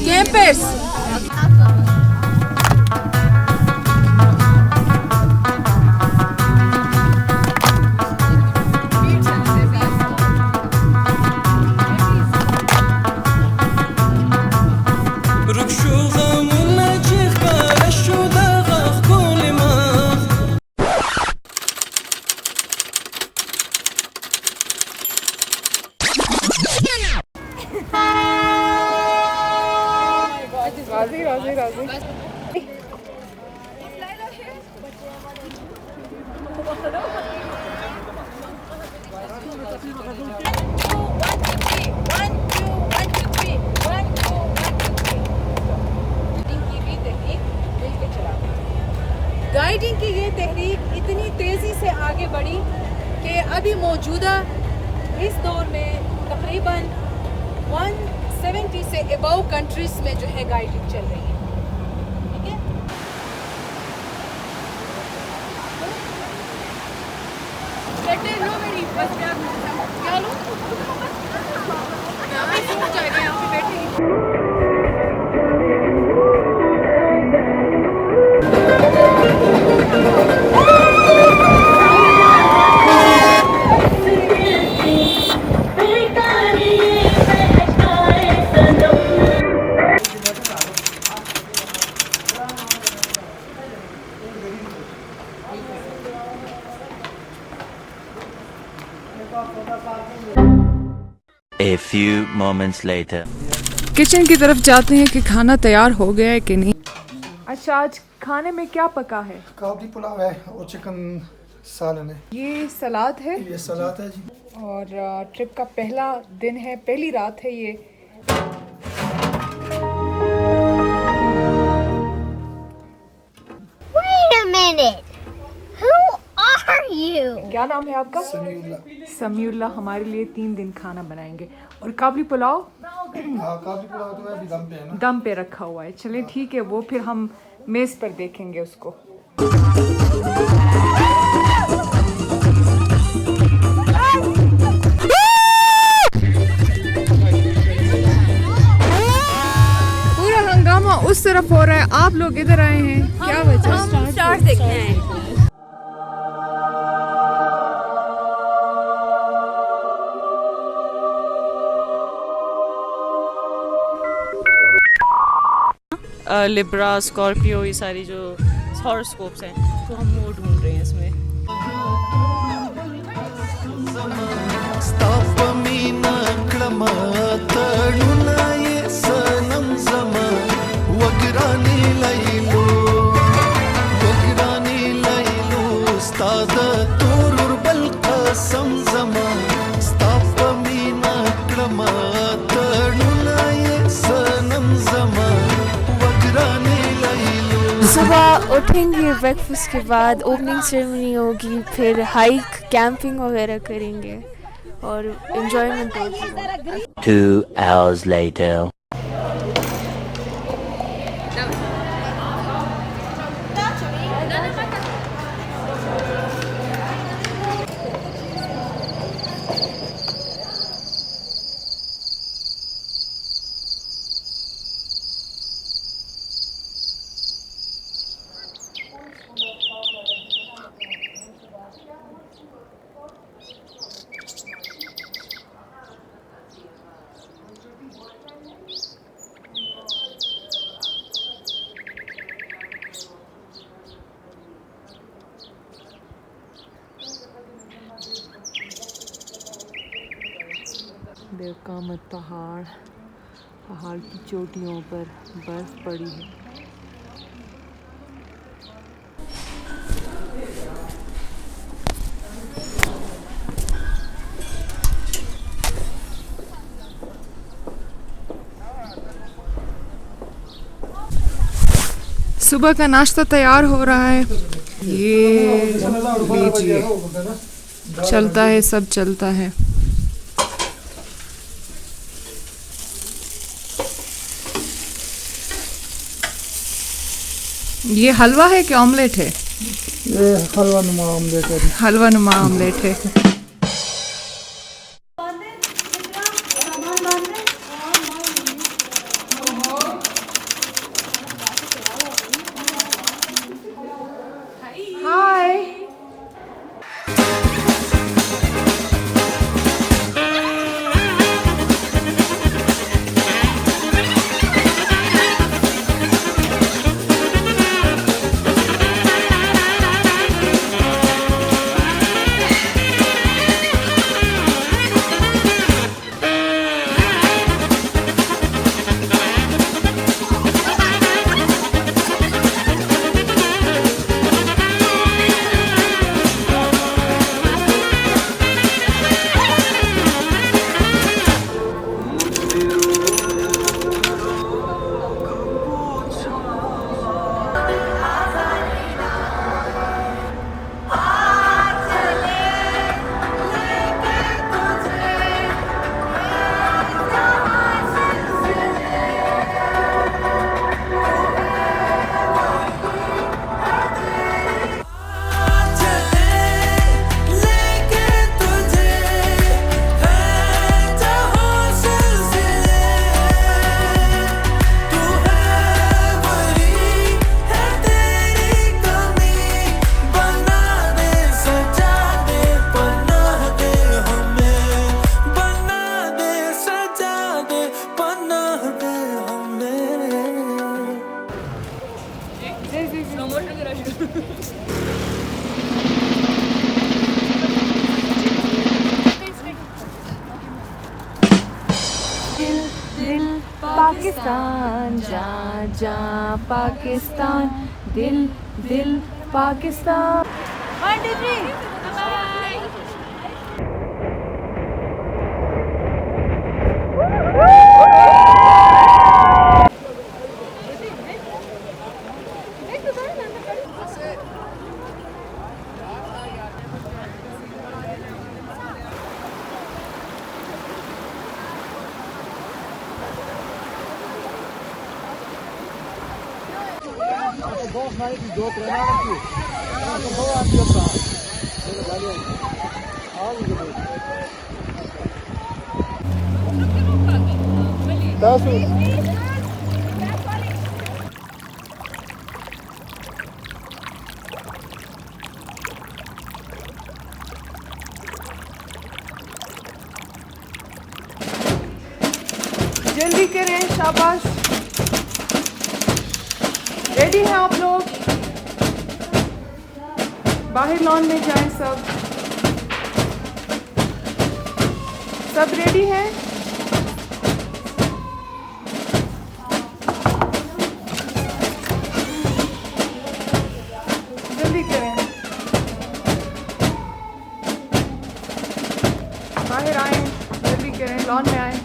Campers. Guiding की ये तहरीक इतनी तेज़ी से आगे बढ़ी कि अभी मौजूदा इस दौर में तकरीबन 170 से अबव कंट्रीज़ में जो है गाइडिंग चल रही है। ठीक है, क्या लो यहाँ पे बैठे। A few moments later. Kitchen की तरफ जाते हैं कि खाना तैयार हो गया है कि नहीं। अच्छा, आज खाने में क्या पका है? काबली पुलाव है और चिकन सालन है। ये सलाद है। ये सलाद है जी। और ट्रिप का पहला दिन है, पहली रात है ये। Wait a minute. Who are you? क्या नाम है आपका? समीउल्लाह हमारे लिए 3 दिन खाना बनाएंगे। और काबली पुलाव? काबली पुलाव तो अभी दम पे है ना? दम पे रखा हुआ है। चलें ठीक है, वो फिर हम मेज़ पर देखेंगे उसको। पूरा हंगामा उस तरफ हो रहा है, आप लोग इधर आए हैं, क्या वजह? हम स्टार्स देखते हैं। लिब्रा, स्कॉर्पियो, ये सारी जो हॉरोस्कोप्स हैं, तो हम वो ढूंढ रहे हैं इसमें। सुबह उठेंगे, ब्रेकफास्ट के बाद ओपनिंग सेरेमनी होगी, फिर हाइक, कैंपिंग वगैरह करेंगे और एंजॉयमेंट होगी। 2 hours later. देवकामत पहाड़ की चोटियों पर बर्फ पड़ी है। सुबह का नाश्ता तैयार हो रहा है। ये लीजिए, चलता है, सब चलता है। ये हलवा है कि ऑमलेट है? ये हलवा नुमा ऑमलेट है। हलवा नुमा ऑमलेट है। पाकिस्तान जा जा पाकिस्तान दिल दिल पाकिस्तान। जल्दी करें, शाबाश। रेडी हैं आप लोग? बाहर लॉन में जाएं सब रेडी हैं? जल्दी करें, बाहर आए, जल्दी करें, लॉन में आए।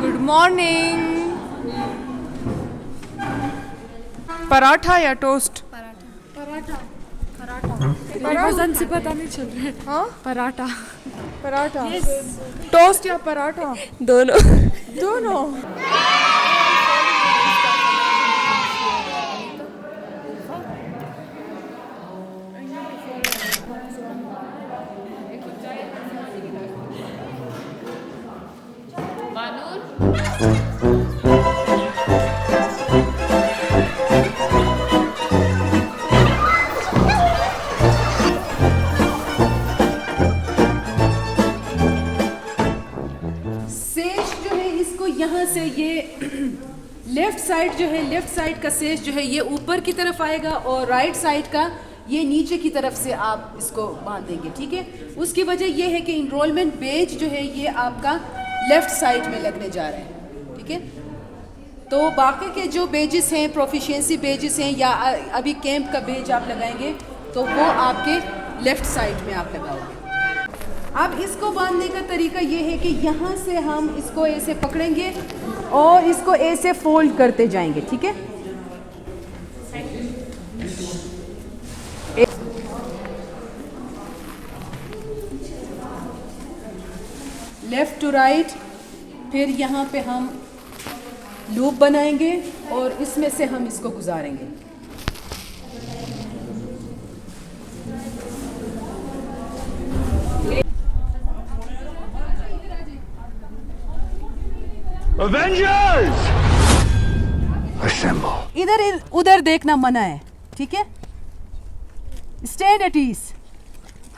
Good morning. पराठा या टोस्ट? वजन से पता नहीं चल रहा है। हाँ, पराठा पराठा। टोस्ट या पराठा? दोनों। दोनों। यहाँ से ये लेफ्ट साइड जो है, लेफ्ट साइड का सेज जो है ये ऊपर की तरफ आएगा और राइट साइड का ये नीचे की तरफ से आप इसको बांधेंगे, ठीक है। उसकी वजह ये है कि इनरोलमेंट बेज जो है ये आपका लेफ्ट साइड में लगने जा रहा है, ठीक है। तो बाकी के जो बेजेस हैं, प्रोफिशिएंसी बेजेस हैं या अभी कैंप का बेज आप लगाएंगे तो वो आपके लेफ्ट साइड में आप लगाओगे। अब इसको बांधने का तरीका ये है कि यहाँ से हम इसको ऐसे पकड़ेंगे और इसको ऐसे फोल्ड करते जाएंगे, ठीक है। लेफ्ट टू राइट, फिर यहाँ पे हम लूप बनाएंगे और इसमें से हम इसको गुजारेंगे। Avengers! Assemble. इधर उधर देखना मना है, ठीक है। स्टैंड एट ईज,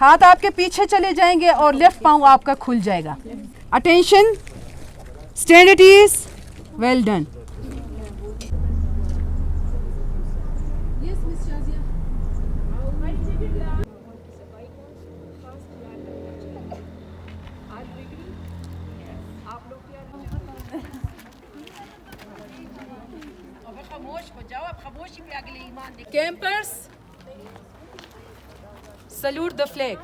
हाथ आपके पीछे चले जाएंगे और लेफ्ट पाँव आपका खुल जाएगा। Attention, stand at ease, well done. Campers, salute the flag.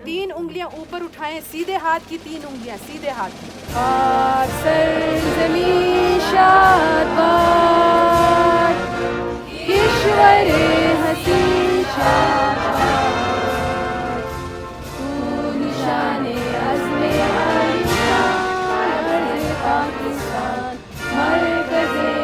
3 उंगलियां ऊपर उठाएं, सीधे हाथ की 3 उंगलियां, सीधे हाथ की। ज़मीन शाबाद, ईश्वर हसीन शाबाद, तू निशाने अज़्मे आलिशान, पाकिस्तान मरकज़े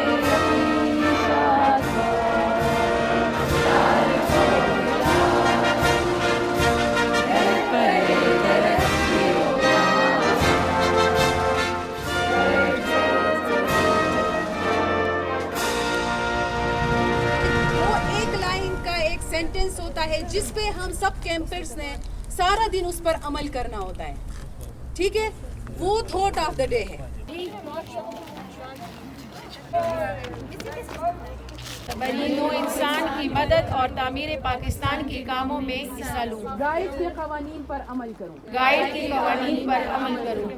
सेंटेंस होता है जिस पे हम सब कैंपर्स ने सारा दिन उस पर अमल करना होता है, ठीक है। वो थॉट ऑफ द डे है। बनीनो इंसान की मदद और तामीर पाकिस्तान के कामों में हिस्सा लूँ। गाइड के कवानीन पर अमल करूँ। गाइड के कवानीन पर अमल करूँ।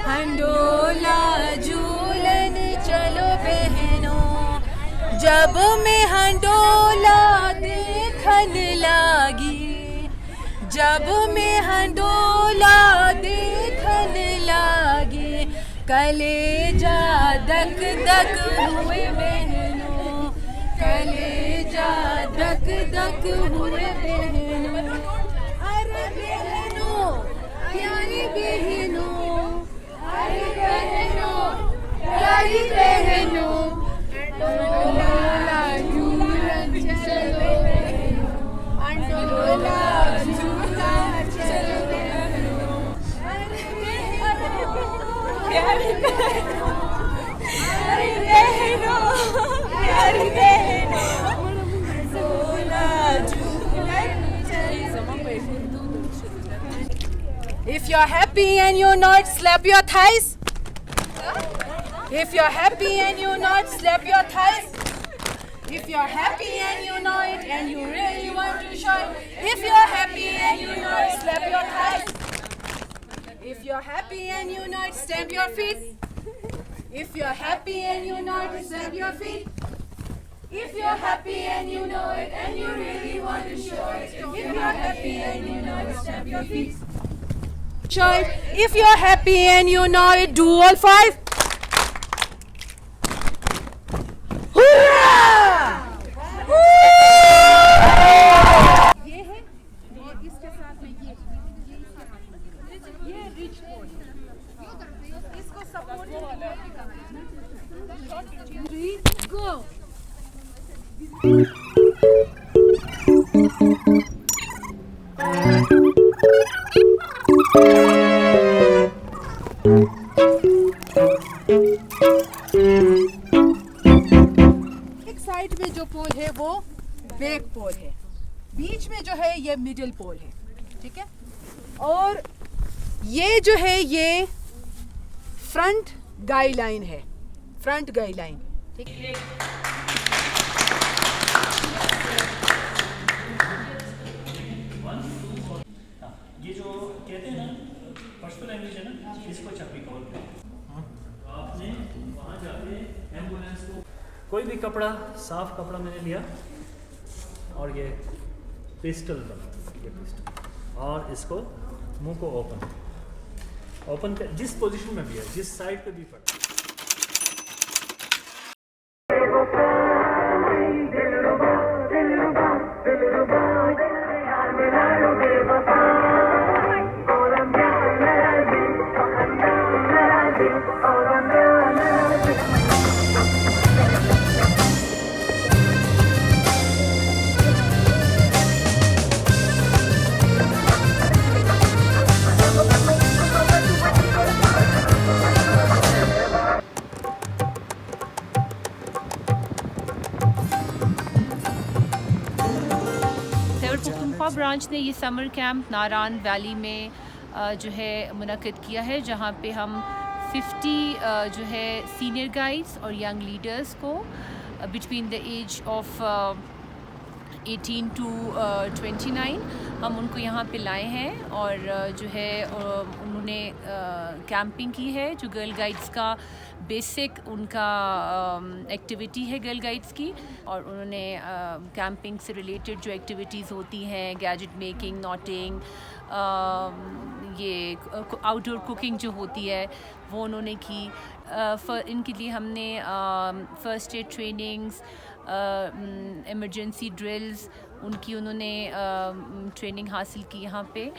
हंडोला झूलन चलो बहनों, जब मैं हंडोला देखन लागी, जब मैं हंडोला देखन लागी, कलेजा दक दक हुए बहनों, कलेजा दक दक हुए बहनों। अरे बहनों, प्यारी बहनों, अरे बहनों, प्यारी बहनों, अंडोला झूलन चलो बहनों, अंडोला झूलन चलो बहनों। अरे बहनों, प्यारी बहनों, अरे बहनों, प्यारी बहनों, अंडोला झूलन चलो बहनों। If you're happy and you're not, slap your thighs. If you're happy and you're not, slap your thighs. If you're happy and you're not, and you really want to show it. If you're happy and you're not, slap your thighs. If you're happy and you're not, stamp your feet. If you're happy and you're not, stamp your feet. If you're happy and you know it, and you really want to show it. If you're happy and you know it, stamp your feet. If you're happy and you know it, do all five. ये है और इसके साथ में ये rich पोल, इसको support गो। एक side में जो पोल है वो बैक पोल है, बीच में जो है ये मिडिल पोल है, ठीक है। और ये जो है ये फ्रंट गाइडलाइन है, फ्रंट गाइडलाइन, ठीक है। ये जो कहते हैं ना पर्सनल लैंग्वेज है ना, इसको चपड़ी कॉल करें। आपने वहाँ जाके एम्बुलेंस को कोई भी कपड़ा, साफ कपड़ा मैंने लिया और ये पिस्टल बना, ये पिस्टल, और इसको मुंह को ओपन कर, जिस पोजीशन में भी है, जिस साइड पे भी पड़ा। ब्रांच ने ये समर कैंप नारान वैली में जो है मुनक़िद किया है, जहाँ पे हम 50 जो है सीनियर गाइड्स और यंग लीडर्स को between the age of 18 to 29 हम उनको यहाँ पे लाए हैं और जो है उन्होंने कैंपिंग की है। जो गर्ल गाइड्स का बेसिक उनका एक्टिविटी है गर्ल गाइड्स की, और उन्होंने कैंपिंग से रिलेटेड जो एक्टिविटीज़ होती हैं, गैजेट मेकिंग, नॉटिंग, ये आउटडोर कुकिंग जो होती है वो उन्होंने की। इनके लिए हमने first aid trainings, emergency drills, उनकी उन्होंने ट्रेनिंग हासिल की यहाँ पे।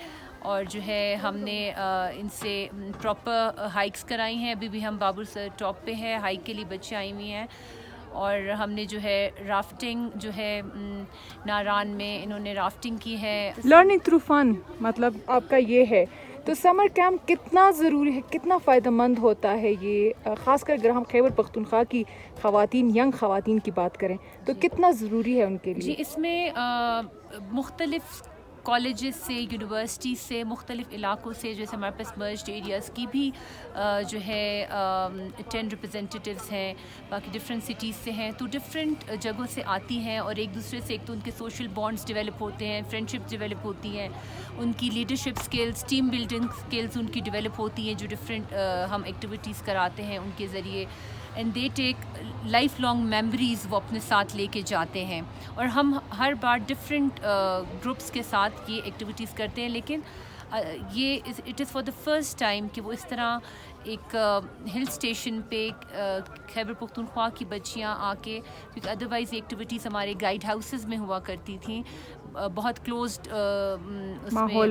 और जो है हमने इनसे प्रॉपर हाइक्स कराई हैं। अभी भी हम बाबुल सर टॉप पे है, हाइक के लिए बच्चे आई हुई हैं। और हमने जो है राफ्टिंग जो है नारान में इन्होंने राफ्टिंग की है। लर्निंग थ्रू फन मतलब आपका ये है। तो समर कैंप कितना ज़रूरी है, कितना फ़ायदेमंद होता है ये, ख़ासकर अगर हम खैबर पख्तूनख्वा की ख़वातीन, यंग ख़वातीन की बात करें तो कितना ज़रूरी है उनके लिए? जी, इसमें मुख्तलिफ़ कॉलेजेस से, यूनिवर्सिटी से, मुख्तलिफ़ इलाक़ों से, जैसे हमारे पास मर्ज्ड एरियाज़ की भी जो है 10 रिप्रेजेंटेटिव्स हैं, बाकी डिफरेंट सिटीज़ से हैं, तो डिफरेंट जगहों से आती हैं और एक दूसरे से एक तो उनके सोशल बॉन्ड्स डेवलप होते हैं, फ्रेंडशिप डेवलप होती हैं, उनकी leadership skills, team building skills उनकी डेवलप होती हैं, जो डिफरेंट हम एक्टिविटीज़ कराते हैं उनके ज़रिए। And they take lifelong memories वो अपने साथ लेके जाते हैं। और हम हर बार डिफरेंट ग्रुप्स के साथ ये एक्टिविटीज़ करते हैं, लेकिन ये it is for the first time कि वो इस तरह एक हिल स्टेशन पे खैबर पख्तूनख्वा की बच्चियाँ आके, क्योंकि अदरवाइज़ ये एक्टिविटीज़ हमारे गाइड हाउसेस में हुआ करती थी, बहुत क्लोज्ड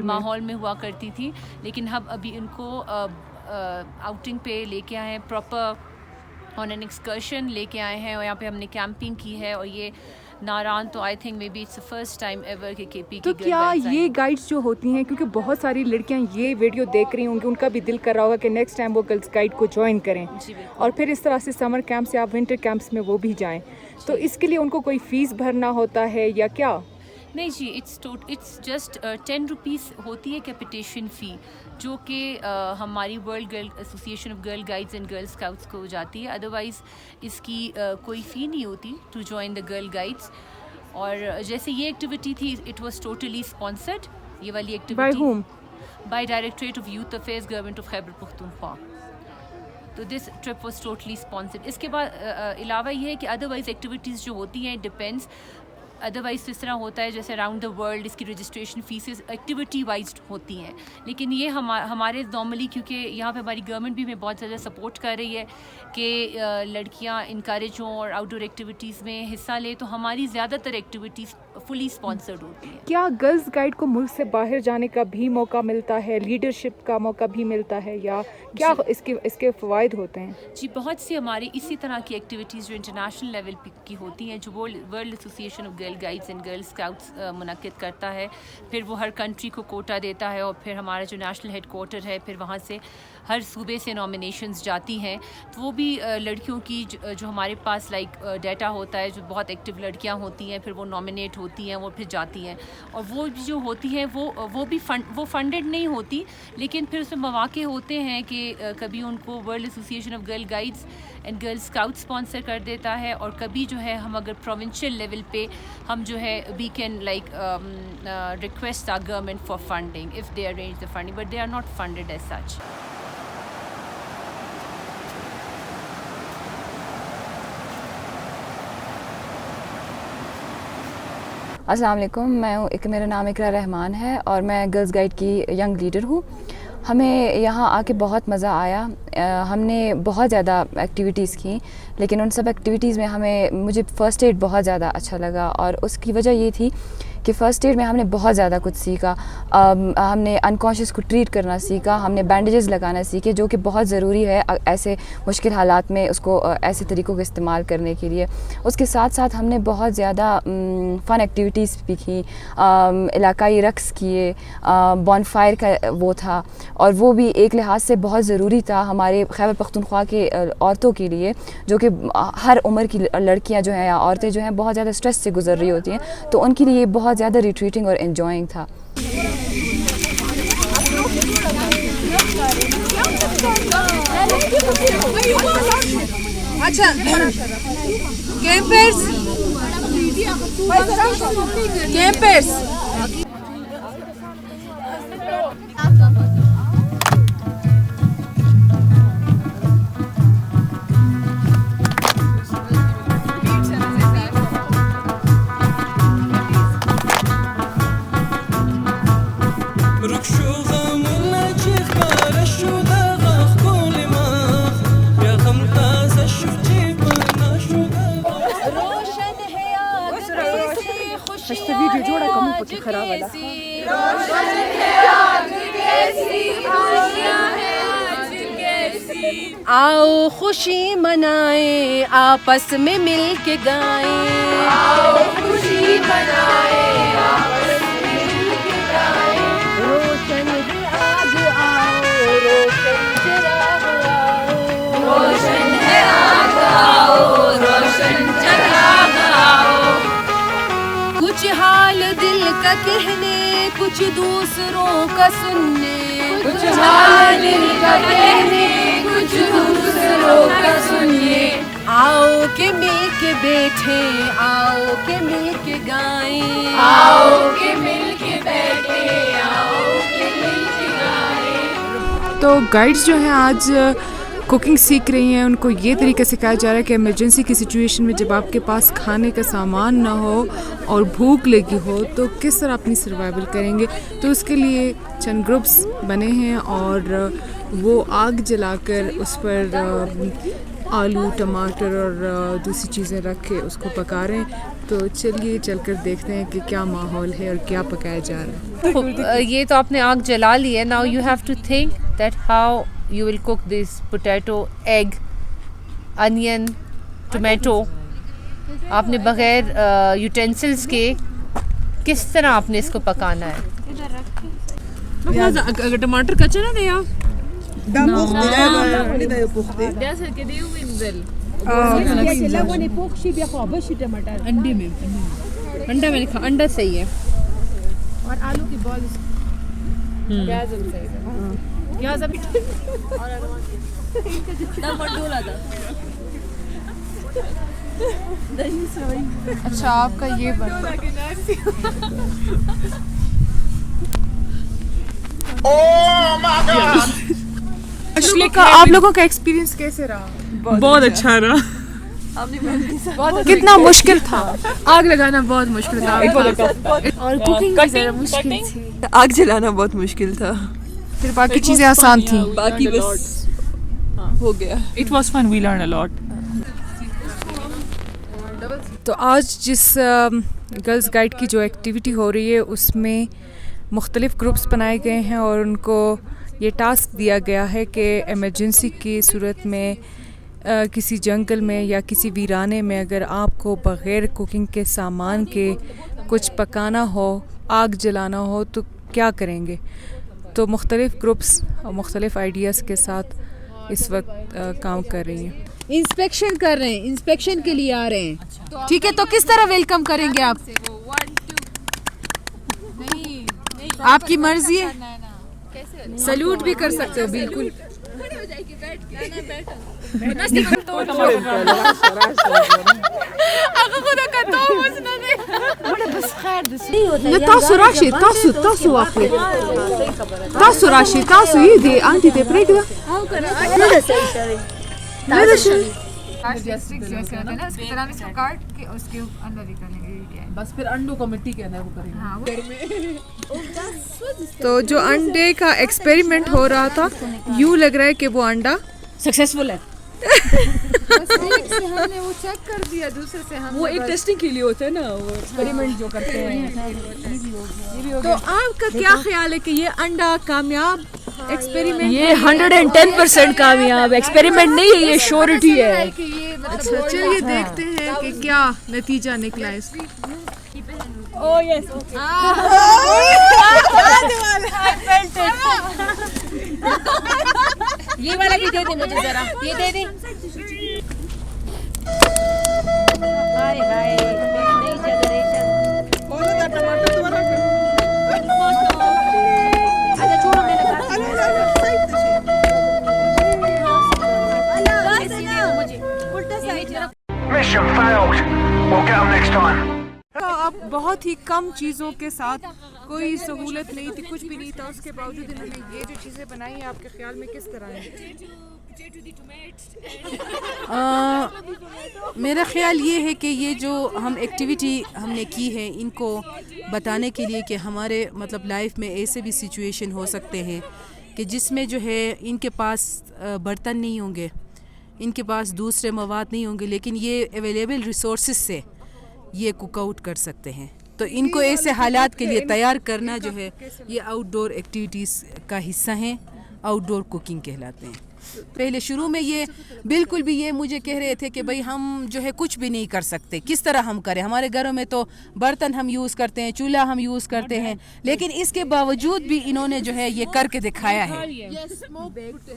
माहौल में हुआ करती थी, लेकिन हम अभी उनको आउटिंग पे लेके आए हैं, प्रॉपर ऑन एन एक्सकर्शन लेके आए हैं और यहाँ पे हमने कैंपिंग की है। और ये नारान तो I think may be it's the first time ever कि केपी की तो क्या ये गाइड्स जो होती हैं, क्योंकि बहुत सारी लड़कियां ये वीडियो देख रही होंगी, उनका भी दिल कर रहा होगा कि नेक्स्ट टाइम वो गर्ल्स गाइड को ज्वाइन करें और फिर इस तरह से समर कैंप से आप विंटर कैंप्स में वो भी जाएं, तो इसके लिए उनको कोई फ़ीस भरना होता है या क्या? नहीं जी, इट्स जस्ट 10 रुपीज़ होती है कैपिटेशन फ़ी, जो कि हमारी world girl association of girl guides and girl scouts को जाती है। अदरवाइज़ इसकी कोई फ़ी नहीं होती to join the girl guides. और जैसे ये एक्टिविटी थी, इट वाज टोटली स्पॉन्सर्ड, ये वाली activity by home? By directorate of youth affairs, government of Khyber Pakhtunkhwa. तो this trip was totally sponsored. इसके बाद अलावा ये है कि अदरवाइज़ एक्टिविटीज़ जो होती हैं डिपेंड्स, अदरवाइज़ इस तरह होता है जैसे अराउंड द वर्ल्ड इसकी रजिस्ट्रेशन फ़ीसेस एक्टिविटी वाइज होती हैं, लेकिन ये हमारे नॉर्मली, क्योंकि यहाँ पे हमारी गवर्नमेंट भी हमें बहुत ज़्यादा सपोर्ट कर रही है कि लड़कियाँ इनकरेज हों और आउटडोर एक्टिविटीज़ में हिस्सा लें, तो हमारी ज़्यादातर एक्टिविटीज़ फुली स्पॉन्सर्ड होती हैं। क्या गर्ल्स गाइड को मुल्क से बाहर जाने का भी मौका मिलता है, लीडरशिप का मौका भी मिलता है, या क्या इसके फ़वाइद होते हैं? जी, बहुत सी हमारी इसी तरह की एक्टिविटीज़ जो इंटरनेशनल लेवल की होती हैं, जो world association of girl guides and girl scouts मुनक्किद करता है, फिर वो हर कंट्री को कोटा देता है और फिर हमारा जो नेशनल हेड क्वार्टर है, फिर वहाँ से हर सूबे से नॉमिनेशंस जाती हैं, तो वो भी लड़कियों की जो हमारे पास डाटा होता है, जो बहुत एक्टिव लड़कियां होती हैं, फिर वो नॉमिनेट होती हैं, वो फिर जाती हैं, और वो जो होती हैं वो भी वो फंडेड नहीं होती, लेकिन फिर उसमें मौके होते हैं कि कभी उनको world association of girl guides and girl scout sponsor कर देता है, और कभी जो है हम अगर प्रोविंशियल लेवल पे हम जो है we can request our government for funding if they arrange the funding, but they are not funded as such. अस्सलाम वालेकुम, मेरा नाम इकरा रहमान है और मैं गर्ल्स गाइड की यंग लीडर हूँ। हमें यहाँ आके बहुत मज़ा आया। हमने बहुत ज़्यादा एक्टिविटीज़ की, लेकिन उन सब एक्टिविटीज़ में मुझे फ़र्स्ट एड बहुत ज़्यादा अच्छा लगा, और उसकी वजह ये थी कि फ़र्स्ट एड में हमने बहुत ज़्यादा कुछ सीखा। हमने अनकॉन्शियस को ट्रीट करना सीखा, हमने बैंडेजेस लगाना सीखे, जो कि बहुत ज़रूरी है ऐसे मुश्किल हालात में उसको ऐसे तरीक़ों का इस्तेमाल करने के लिए। उसके साथ साथ हमने बहुत ज़्यादा फ़न एक्टिविटीज़ भी की, इलाकाई रक्स किए, बॉनफायर का वो था, और वो भी एक लिहाज से बहुत ज़रूरी था हमारे खैबर पख्तूनख्वा के औरतों के लिए, जो कि हर उम्र की लड़कियां जो हैं या औरतें जो हैं बहुत ज़्यादा स्ट्रेस से गुजर रही होती हैं, तो उनके लिए बहुत ज़्यादा रिट्रीटिंग और एंजॉइंग था। अच्छा, कैंपर्स आओ खुशी मनाएं, आपस में मिल के गाएं। आओ खुशी मनाएं, आपस में मिल के गाएं। रोशन है आग आओ, रोशन चिराग आओ। रोशन है आग आओ, रोशन चिराग आओ। कुछ हाल दिल का कहने, कुछ दूसरों का सुनने। कुछ हाल दिल का कहने, कुछ दूसरों का सुनिए। आओ के मिल के बैठे, आओ के मिल के गाएं। आओ के मिल के बैठे, आओ के मिल के गाएं। तो गाइड्स जो हैं आज कुकिंग सीख रही हैं, उनको ये तरीका सिखाया जा रहा है कि इमरजेंसी की सिचुएशन में जब आपके पास खाने का सामान ना हो और भूख लगी हो तो किस तरह अपनी सर्वाइवल करेंगे। तो उसके लिए चंद ग्रुप्स बने हैं और वो आग जलाकर उस पर आलू टमाटर और दूसरी चीज़ें रख के उसको पका रहे हैं। तो चलिए चलकर देखते हैं कि क्या माहौल है और क्या पकाया जा रहा है। ये तो आपने आग जला ली है. Now you have to think that how you will cook this potato, egg, onion, tomato. आपने बगैर utensils के किस तरह आपने इसको पकाना है. अगर टमाटर कच्चा ना दिया अंडा मैंने खा अंडा सही है और आलू की बॉल्स प्याज अभी अच्छा आपका ये का आप लोगों का एक्सपीरियंस कैसे रहा? बहुत अच्छा रहा. कितना मुश्किल था? आग लगाना बहुत मुश्किल था और कुकिंग भी ज़रा मुश्किल थी. आग जलाना बहुत मुश्किल था, फिर बाकी चीज़ें आसान थी. बाकी बस हो गया. It was fun. We learned a lot. तो आज जिस गर्ल्स गाइड की जो एक्टिविटी हो रही है उसमें मुख्तलिफ़ ग्रुप्स बनाए गए हैं और उनको ये टास्क दिया गया है कि एमरजेंसी की सूरत में किसी जंगल में या किसी वीराने में अगर आपको बग़ैर कुकिंग के सामान के कुछ पकाना हो, आग जलाना हो तो क्या करेंगे. तो मुख्तलिफ़ ग्रुप्स और मुख्तलिफ़ आइडियाज़ के साथ इस वक्त काम कर रही हैं. इंस्पेक्शन कर रहे हैं, इंस्पेक्शन के लिए आ रहे हैं. ठीक है, तो किस तरह वेलकम करेंगे आप? आपकी मर्जी है. सल्यूट भी कर सकते हो. बिल्कुल. बस फिर अंडों को मिट्टी के अंदर वो करेंगे. तो जो अंडे का एक्सपेरिमेंट हो रहा था, यूँ लग रहा है कि वो अंडा सक्सेसफुल है. हमने वो चेक कर दिया, दूसरे से हम वो एक टेस्टिंग के लिए होता है ना, वो एक्सपेरिमेंट जो करते हैं. तो आपका क्या ख्याल है कि ये अंडा कामयाब एक्सपेरिमेंट? ये 110% कामयाब एक्सपेरिमेंट नहीं है, ये श्योरिटी है. अच्छा चलिए देखते हैं कि क्या नतीजा निकला इसका. Oh yes. ये वाला भी दे दे मुझे जरा. ये दे दे. हाय हाय नई जनरेशन. अच्छा छोड़ो मैंने Mission failed. We'll get them next time. अब बहुत ही कम चीज़ों के साथ, कोई सहूलत नहीं थी, कुछ भी नहीं था, उसके बावजूद इन्होंने ये जो चीज़ें बनाई हैं आपके ख्याल में किस तरह हैं? मेरा ख्याल ये है कि ये जो हम एक्टिविटी हमने की है इनको बताने के लिए कि हमारे मतलब लाइफ में ऐसे भी सिचुएशन हो सकते हैं कि जिसमें जो है इनके पास बर्तन नहीं होंगे, इनके पास दूसरे मवाद नहीं होंगे, लेकिन ये अवेलेबल रिसोर्सेज से ये कुक आउट कर सकते हैं. तो इनको ऐसे हालात के लिए तैयार करना जो है ये आउटडोर एक्टिविटीज़ का हिस्सा हैं. आउटडोर कुकिंग कहलाते हैं। पहले शुरू में ये बिल्कुल भी ये मुझे कह रहे थे कि भाई हम जो है कुछ भी नहीं कर सकते, किस तरह हम करें, हमारे घरों में तो बर्तन हम यूज़ करते हैं, चूल्हा हम यूज़ करते हैं, लेकिन इसके बावजूद भी इन्होंने जो है ये करके दिखाया है।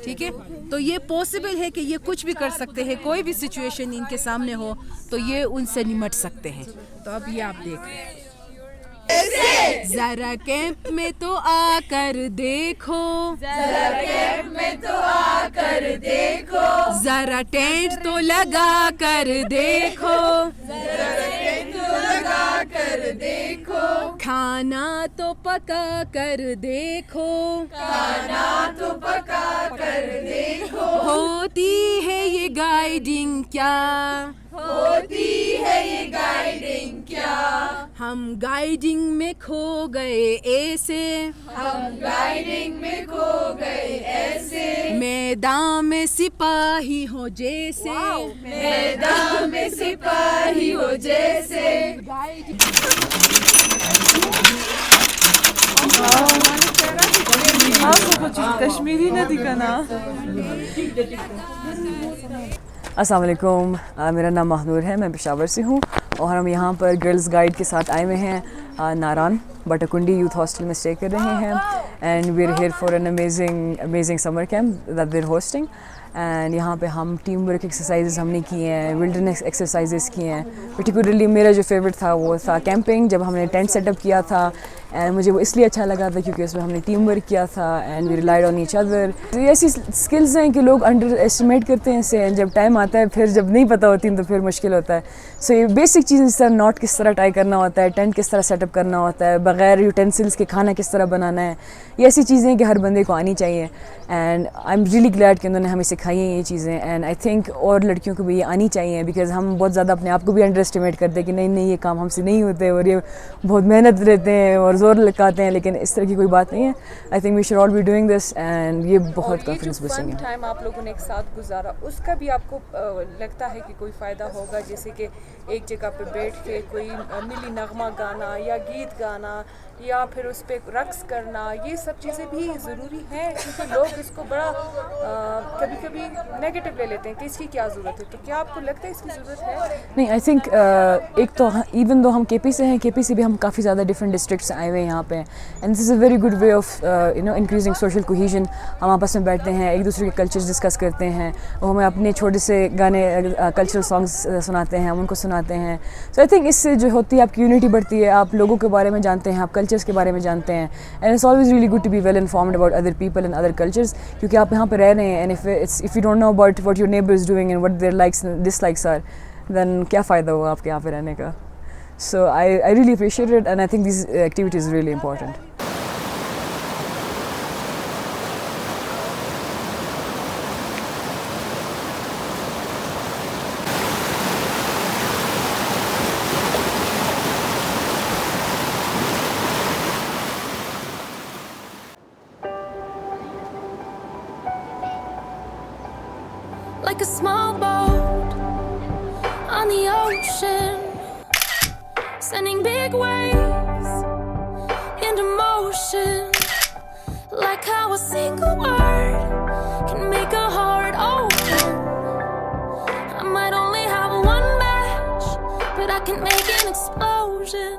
ठीक है, तो ये पॉसिबल है कि ये कुछ भी कर सकते हैं, कोई भी सिचुएशन इनके सामने हो तो ये उनसे निमट सकते हैं। तो अब ये आप देख रहे हैं, जरा कैंप में तो आकर देखो, जरा कैंप में तो आकर देखो, जरा टेंट तो लगा कर देखो, जरा टेंट तो लगा कर देखो, खाना तो पका कर देखो, खाना तो पका कर देखो, होती है ये गाइडिंग क्या, होती है ये गाइडिंग क्या, हम गाइडिंग में खो गए ऐसे, हम गाइडिंग में खो गए ऐसे, मैदान में सिपाही हो जैसे, मैदान में सिपाही हो जैसे। कश्मीरी नदी का नाम। अस्सलाम वालेकुम, मेरा नाम महनूर है, मैं पेशावर से हूँ और हम यहाँ पर गर्ल्स गाइड के साथ आए हुए हैं। नारान बटाकुंडी यूथ हॉस्टल में स्टे कर रहे हैं and we are here for an amazing summer camp that they are hosting. And यहाँ पे हम टीम वर्क एक्सरसाइजेस हमने किए हैं, विल्डरनेस एक्सरसाइजेस किए हैं। पर्टिकुलरली मेरा जो फेवरेट था वो था कैंपिंग, जब हमने टेंट सेटअप किया था एंड मुझे वो इसलिए अच्छा लगा था क्योंकि उसमें हमने टीम वर्क किया था and we relied on each other. ये ऐसी स्किल्स हैं कि लोग अंडर एस्टिमेट करते हैं इसे, जब टाइम आता है फिर जब नहीं पता होती तो फिर मुश्किल होता है। सो ये बेसिक चीज़ें, इस तरह नॉट किस तरह टाई करना होता है, टेंट किस तरह सेटअप करना होता है, बगैर यूटेंसिल्स के खाना किस तरह बनाना है, ये ऐसी चीज़ें हैं कि हर बंदे को आनी चाहिए। And I am really glad कि उन्होंने हमें सिखाई हैं ये चीज़ें एंड आई थिंक और लड़कियों को भी ये आनी चाहिए, बिकॉज हम बहुत ज़्यादा अपने आप को भी अंडर एस्टिमेट करते हैं कि नहीं ये काम हमसे नहीं होते और ये बहुत मेहनत लेते हैं और ज़ोर लगाते हैं, लेकिन इस तरह की कोई बात नहीं है। I think we should all be doing this and ये बहुत कॉन्फिडेंस बूस्टिंग है। टाइम आप लोगों ने एक साथ गुजारा, उसका भी आपको लगता है कि कोई फ़ायदा होगा, जैसे कि एक जगह पे बैठ के कोई मिली नगमा गाना या गीत गाना या फिर उस पर रक्स करना, ये सब चीज़ें भी ज़रूरी हैं क्योंकि लोग इसको बड़ा कभी कभी नेगेटिव ले लेते हैं कि इसकी क्या ज़रूरत है। तो क्या आपको लगता है इसकी ज़रूरत है? नहीं, आई थिंक एक तो इवन दो हम केपी से हैं, केपी से भी हम काफ़ी ज़्यादा डिफरेंट डिस्ट्रिक्ट से आए हुए हैं यहाँ पे and this is a very good way of increasing social cohesion. हम आपस में बैठते हैं, एक दूसरे के कल्चर्स डिस्कस करते हैं, वो हमें अपने छोटे से गाने कल्चरल सॉन्ग्स सुनाते हैं, हम उनको सुनाते हैं। सो आई थिंक इससे जो होती है आपकी यूनिटी बढ़ती है, आप लोगों के बारे में जानते हैं, आप कल्चर्स के बारे में जानते हैं and it's always really good to be well informed about other people and other cultures, क्योंकि आप यहाँ पे रह रहे हैं and if you don't know about what your neighbour is doing and what their likes and dislikes are, then क्या फ़ायदा होगा आपके यहाँ पे रहने का। So I really appreciate it and I think this activities really important. Like a small boat on the ocean, sending big waves into motion. Like how a single word can make a heart open. I might only have one match, but I can make an explosion.